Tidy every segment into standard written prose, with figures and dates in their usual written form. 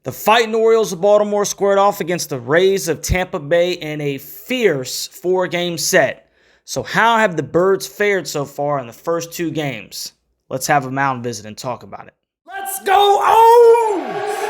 The Fighting Orioles of Baltimore squared off against the Rays of Tampa Bay in a fierce 4-game set. So how have the Birds fared so far in the first 2 games? Let's have a mound visit and talk about it. Let's go O's!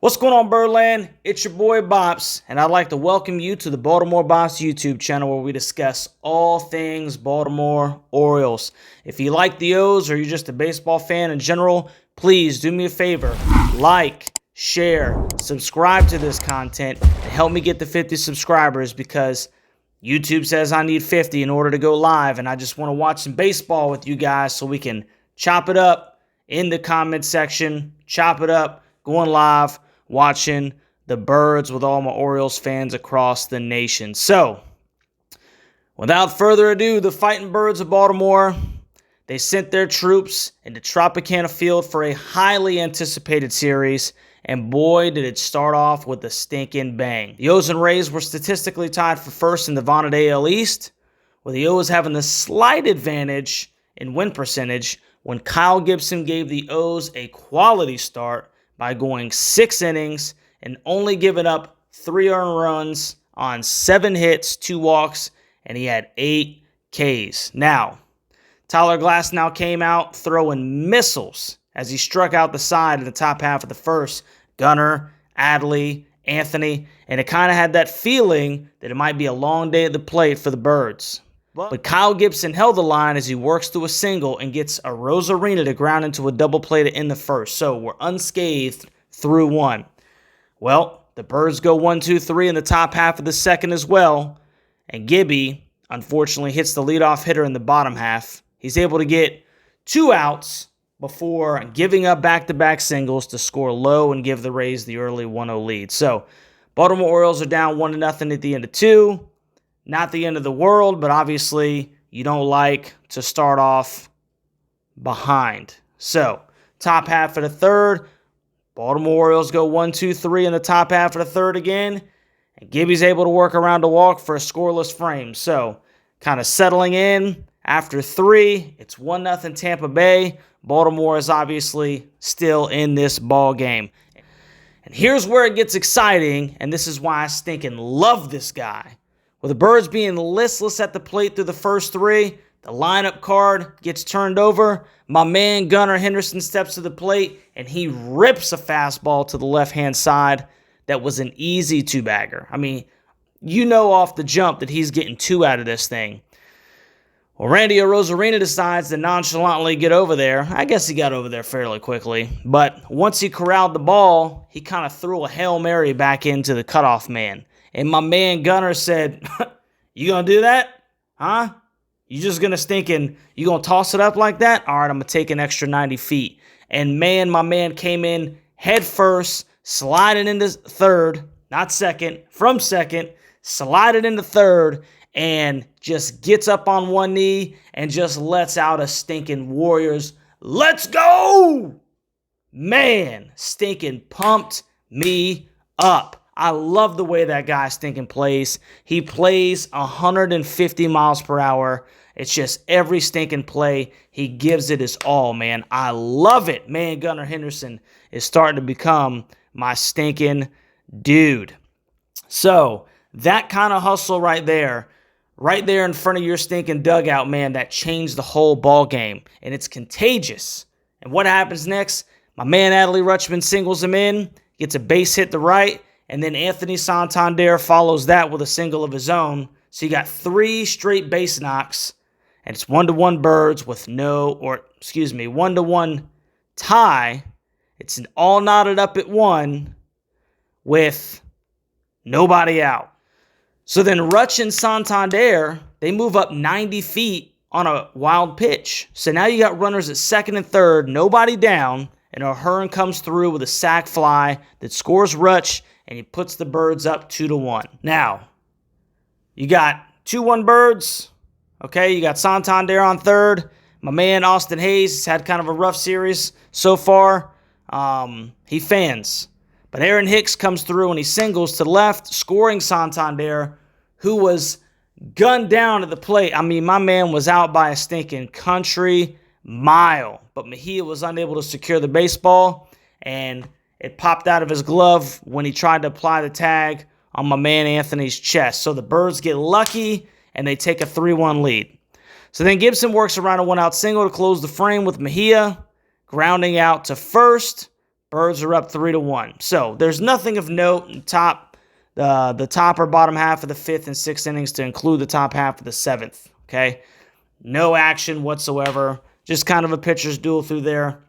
What's going on, Birdland? It's your boy Bops, and I'd like to welcome you to the Baltimore Bops YouTube channel where we discuss all things Baltimore Orioles. If you like the O's or you're just a baseball fan in general, please do me a favor. Like, share, subscribe to this content, and help me get to 50 subscribers because YouTube says I need 50 in order to go live, and I just want to watch some baseball with you guys so we can chop it up in the comment section, chop it up, going live, watching the Birds with all my Orioles fans across the nation. So, without further ado, the Fighting Birds of Baltimore, they sent their troops into Tropicana Field for a highly anticipated series, and boy, did it start off with a stinking bang. The O's and Rays were statistically tied for first in the vaunted AL East, with the O's having the slight advantage in win percentage when Kyle Gibson gave the O's a quality start by going 6 innings and only giving up 3 earned runs on 7 hits, 2 walks, and he had 8 Ks. Now, Tyler Glasnow came out throwing missiles as he struck out the side in the top half of the first. Gunnar, Adley, Anthony, and it kind of had that feeling that it might be a long day at the plate for the Birds. But Kyle Gibson held the line as he works through a single and gets a Rosarina to ground into a double play to end the first. So we're unscathed through 1. Well, the Birds go 1-2-3 in the top half of the second as well. And Gibby, unfortunately, hits the leadoff hitter in the bottom half. He's able to get 2 outs before giving up back-to-back singles to score low and give the Rays the early 1-0 lead. So Baltimore Orioles are down 1-0 at the end of 2. Not the end of the world, but obviously you don't like to start off behind. So, top half of the third, Baltimore Orioles go 1-2-3 in the top half of the third again, and Gibby's able to work around a walk for a scoreless frame. So, kind of settling in after 3, it's 1-0 Tampa Bay. Baltimore is obviously still in this ball game. And here's where it gets exciting, and this is why I stinking love this guy. With the Birds being listless at the plate through the first 3, the lineup card gets turned over. My man Gunnar Henderson steps to the plate, and he rips a fastball to the left-hand side that was an easy 2-bagger. I mean, you know off the jump that he's getting 2 out of this thing. Well, Randy Rosarina decides to nonchalantly get over there. I guess he got over there fairly quickly. But once he corralled the ball, he kind of threw a Hail Mary back into the cutoff man. And my man Gunnar said, you gonna do that? Huh? You just gonna you gonna toss it up like that? All right, I'm gonna take an extra 90 feet. And man, my man came in head first, sliding into third, not second, from second, slided into third, and just gets up on one knee and just lets out a stinking Warriors. Let's go! Man, stinking pumped me up. I love the way that guy stinking plays. He plays 150 miles per hour. It's just every stinking play, he gives it his all, man. I love it. Man, Gunnar Henderson is starting to become my stinking dude. So, that kind of hustle right there in front of your stinking dugout, man, that changed the whole ball game. And it's contagious. And what happens next? My man Adley Rutschman singles him in, gets a base hit to right, and then Anthony Santander follows that with a single of his own. So you got 3 straight base knocks, and it's 1-1 Birds with 1-1 tie. It's all knotted up at 1 with nobody out. So then Rutsch and Santander, they move up 90 feet on a wild pitch. So now you got runners at second and third, nobody down, and O'Hearn comes through with a sac fly that scores Rutsch, and he puts the Birds up 2-1. Now, you got 2-1 Birds. Okay, you got Santander on third. My man Austin Hayes has had kind of a rough series so far. He fans. But Aaron Hicks comes through and he singles to left, scoring Santander, who was gunned down at the plate. I mean, my man was out by a stinking country mile. But Mejia was unable to secure the baseball, and it popped out of his glove when he tried to apply the tag on my man Anthony's chest. So the Birds get lucky, and they take a 3-1 lead. So then Gibson works around a one-out single to close the frame with Mejia, grounding out to first. Birds are up 3-1. So there's nothing of note in the top or bottom half of the 5th and 6th innings to include the top half of the 7th. Okay, no action whatsoever. Just kind of a pitcher's duel through there.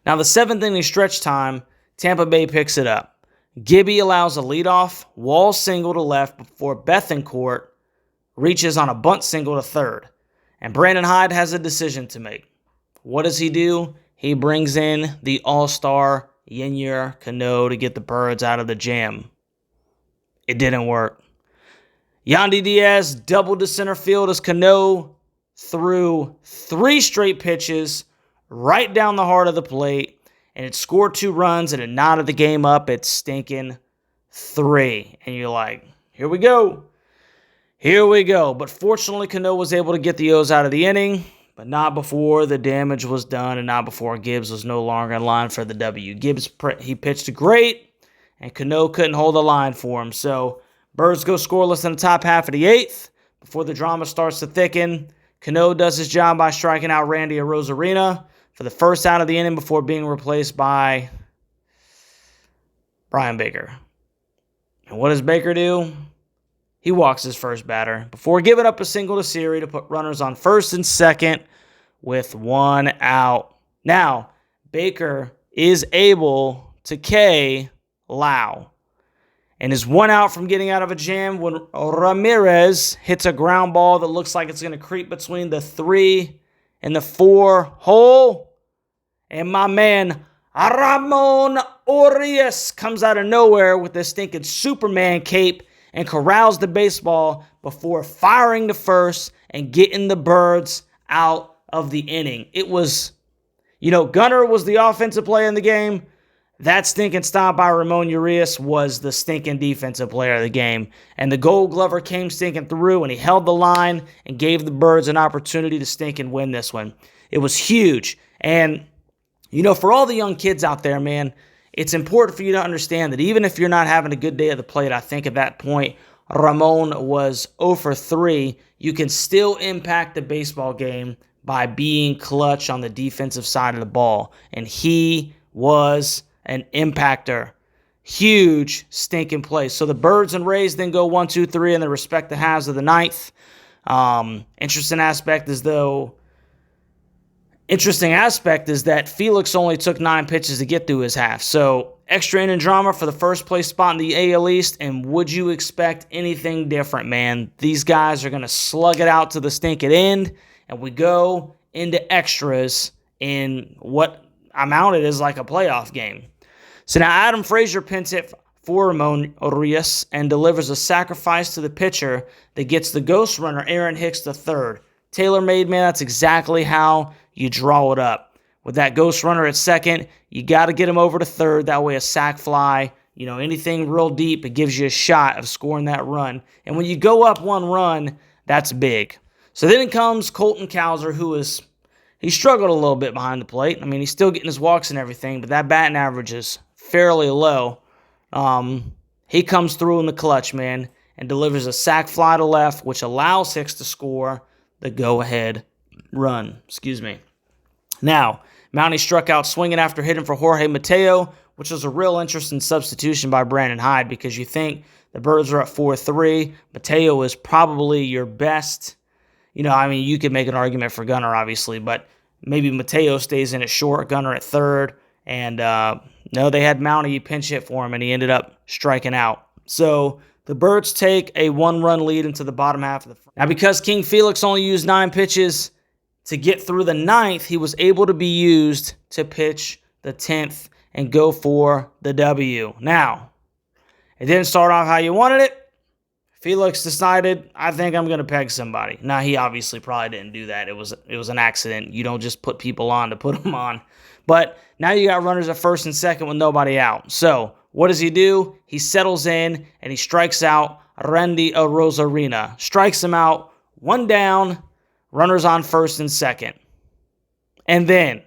Now the 7th inning stretch time, Tampa Bay picks it up. Gibby allows a leadoff wall single to left before Bethancourt reaches on a bunt single to third. And Brandon Hyde has a decision to make. What does he do? He brings in the all-star Yennier Cano to get the Birds out of the jam. It didn't work. Yandy Diaz doubled to center field as Cano threw 3 straight pitches right down the heart of the plate, and it scored 2 runs, and it knotted the game up at stinking 3. And you're like, here we go. Here we go. But fortunately, Cano was able to get the O's out of the inning, but not before the damage was done and not before Gibbs was no longer in line for the W. Gibbs, he pitched great, and Cano couldn't hold the line for him. So Birds go scoreless in the top half of the 8th before the drama starts to thicken. Cano does his job by striking out Randy Arozarena for the first out of the inning before being replaced by Brian Baker. And what does Baker do? He walks his first batter before giving up a single to Siri to put runners on first and second with 1 out. Now, Baker is able to K Lau and is 1 out from getting out of a jam when Ramirez hits a ground ball that looks like it's going to creep between the 3 and the 4 hole. And my man Ramon Urias comes out of nowhere with this stinking Superman cape and corrals the baseball before firing to first and getting the Birds out of the inning. It was, Gunnar was the offensive player in the game. That stinking stop by Ramon Urias was the stinking defensive player of the game. And the Gold Glover came stinking through, and he held the line and gave the Birds an opportunity to stinking win this one. It was huge. And, for all the young kids out there, man, it's important for you to understand that even if you're not having a good day at the plate, I think at that point, Ramon was 0 for 3. You can still impact the baseball game by being clutch on the defensive side of the ball. And he was an impactor. Huge stinking play. So the Birds and Rays then go 1, 2, 3 in the respective halves of the 9th. Interesting aspect is that Felix only took 9 pitches to get through his half. So extra inning drama for the first place spot in the AL East. And would you expect anything different, man? These guys are going to slug it out to the stinking end. And we go into extras in what amounted as like a playoff game. So now Adam Frazier pins hit for Ramon Urias and delivers a sacrifice to the pitcher that gets the ghost runner Aaron Hicks to third. Tailor-made, man, that's exactly how you draw it up. With that ghost runner at second, you got to get him over to third. That way a sac fly, anything real deep, it gives you a shot of scoring that run. And when you go up 1 run, that's big. So then comes Colton Cowser, he struggled a little bit behind the plate. I mean, he's still getting his walks and everything, but that batting average is fairly low. He comes through in the clutch, man, and delivers a sac fly to left, which allows Hicks to score the go-ahead run. Now, Mountie struck out swinging after hitting for Jorge Mateo, which was a real interesting substitution by Brandon Hyde because you think the Birds are at 4-3. Mateo is probably your best. You could make an argument for Gunnar, obviously, but maybe Mateo stays in at short, Gunnar at third, and no, they had Mountie pinch hit for him, and he ended up striking out. So the Birds take a 1-run lead into the bottom half of the front. Now, because King Felix only used 9 pitches to get through the 9th, he was able to be used to pitch the 10th and go for the W. Now, it didn't start off how you wanted it. Felix decided, I think I'm going to peg somebody. Now, he obviously probably didn't do that. It was an accident. You don't just put people on to put them on. But now you got runners at first and second with nobody out. So what does he do? He settles in and he strikes out Randy Arozarena. Strikes him out, 1 down, runners on first and second. And then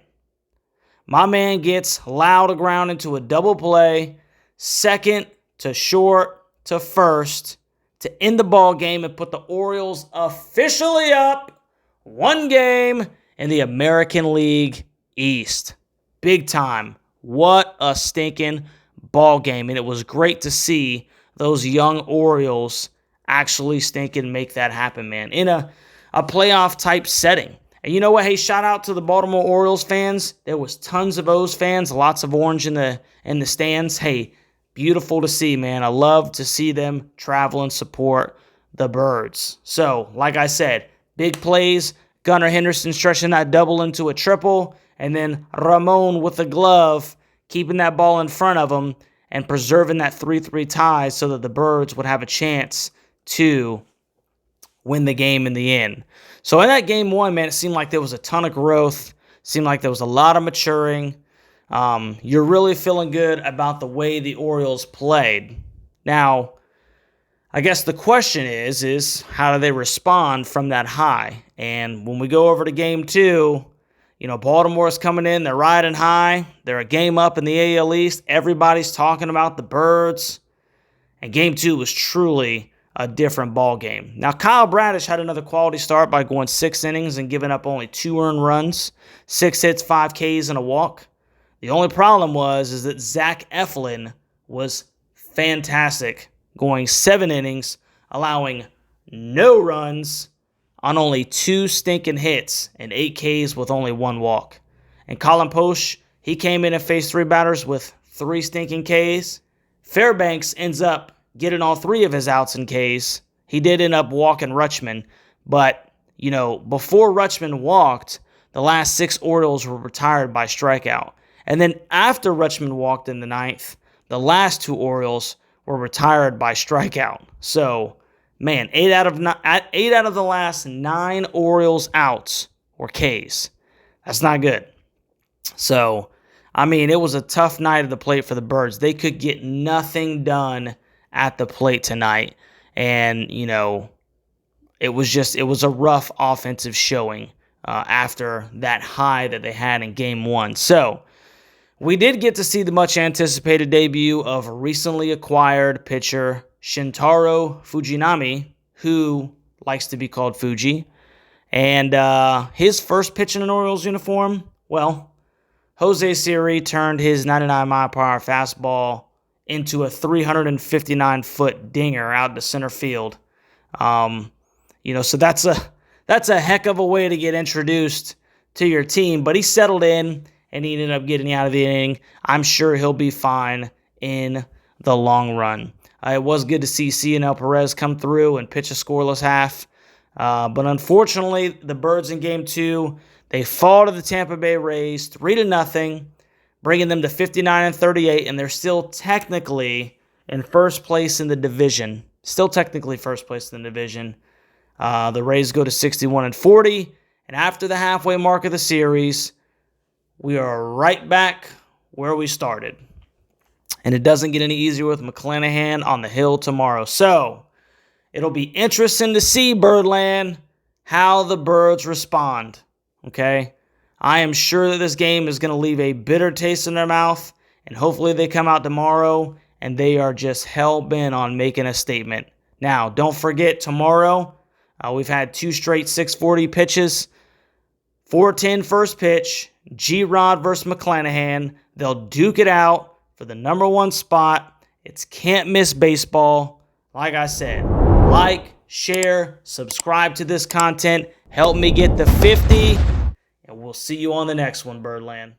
my man gets loud to ground into a double play, second to short to first to end the ball game and put the Orioles officially up 1 game in the American League East. Big time. What a stinking ball game. And it was great to see those young Orioles actually stinking make that happen, man, in a playoff type setting. And you know what? Hey, shout out to the Baltimore Orioles fans. There was tons of O's fans, lots of orange in the stands. Hey, beautiful to see, man. I love to see them travel and support the Birds. So, like I said, big plays. Gunnar Henderson stretching that double into a triple. And then Ramon with the glove, keeping that ball in front of him and preserving that 3-3 tie so that the Birds would have a chance to win the game in the end. So in that game 1, man, it seemed like there was a ton of growth. Seemed like there was a lot of maturing. You're really feeling good about the way the Orioles played. Now, I guess the question is how do they respond from that high? And when we go over to game 2, you know, Baltimore's coming in. They're riding high. They're a game up in the AL East. Everybody's talking about the Birds. And game 2 was truly a different ball game. Now, Kyle Bradish had another quality start by going 6 innings and giving up only 2 earned runs, 6 hits, 5 Ks, and a walk. The only problem is that Zach Eflin was fantastic, going 7 innings, allowing no runs on only 2 stinking hits and 8 Ks with only 1 walk. And Colin Posh, he came in and faced 3 batters with 3 stinking Ks. Fairbanks ends up getting all 3 of his outs and Ks. He did end up walking Rutschman, but, you know, before Rutschman walked, the last 6 Orioles were retired by strikeout. And then after Rutschman walked in the 9th, the last 2 Orioles were retired by strikeout. So, man, 8 out of the last 9 Orioles outs were Ks. That's not good. So, I mean, it was a tough night at the plate for the Birds. They could get nothing done at the plate tonight. And, you know, it was a rough offensive showing after that high that they had in game 1. So, we did get to see the much-anticipated debut of recently acquired pitcher Shintaro Fujinami, who likes to be called Fuji. And his first pitch in an Orioles uniform, well, Jose Siri turned his 99-mile-per-hour fastball into a 359-foot dinger out to center field. You know, so that's a heck of a way to get introduced to your team. But he settled in, and he ended up getting out of the inning. I'm sure he'll be fine in the long run. It was good to see Cionel Perez come through and pitch a scoreless half. But unfortunately, the Birds in Game 2, they fall to the Tampa Bay Rays 3-0, bringing them to 59-38, and they're still technically in first place in the division. The Rays go to 61-40, and after the halfway mark of the series, we are right back where we started. And it doesn't get any easier with McClanahan on the hill tomorrow. So, it'll be interesting to see, Birdland, how the Birds respond. Okay? I am sure that this game is going to leave a bitter taste in their mouth. And hopefully they come out tomorrow and they are just hell-bent on making a statement. Now, don't forget, tomorrow, we've had 2 straight 640 pitches. 4:10 first pitch. G-Rod versus McClanahan. They'll duke it out for the number 1 spot. It's can't-miss baseball. Like I said, like, share, subscribe to this content. Help me get to 50. And we'll see you on the next one, Birdland.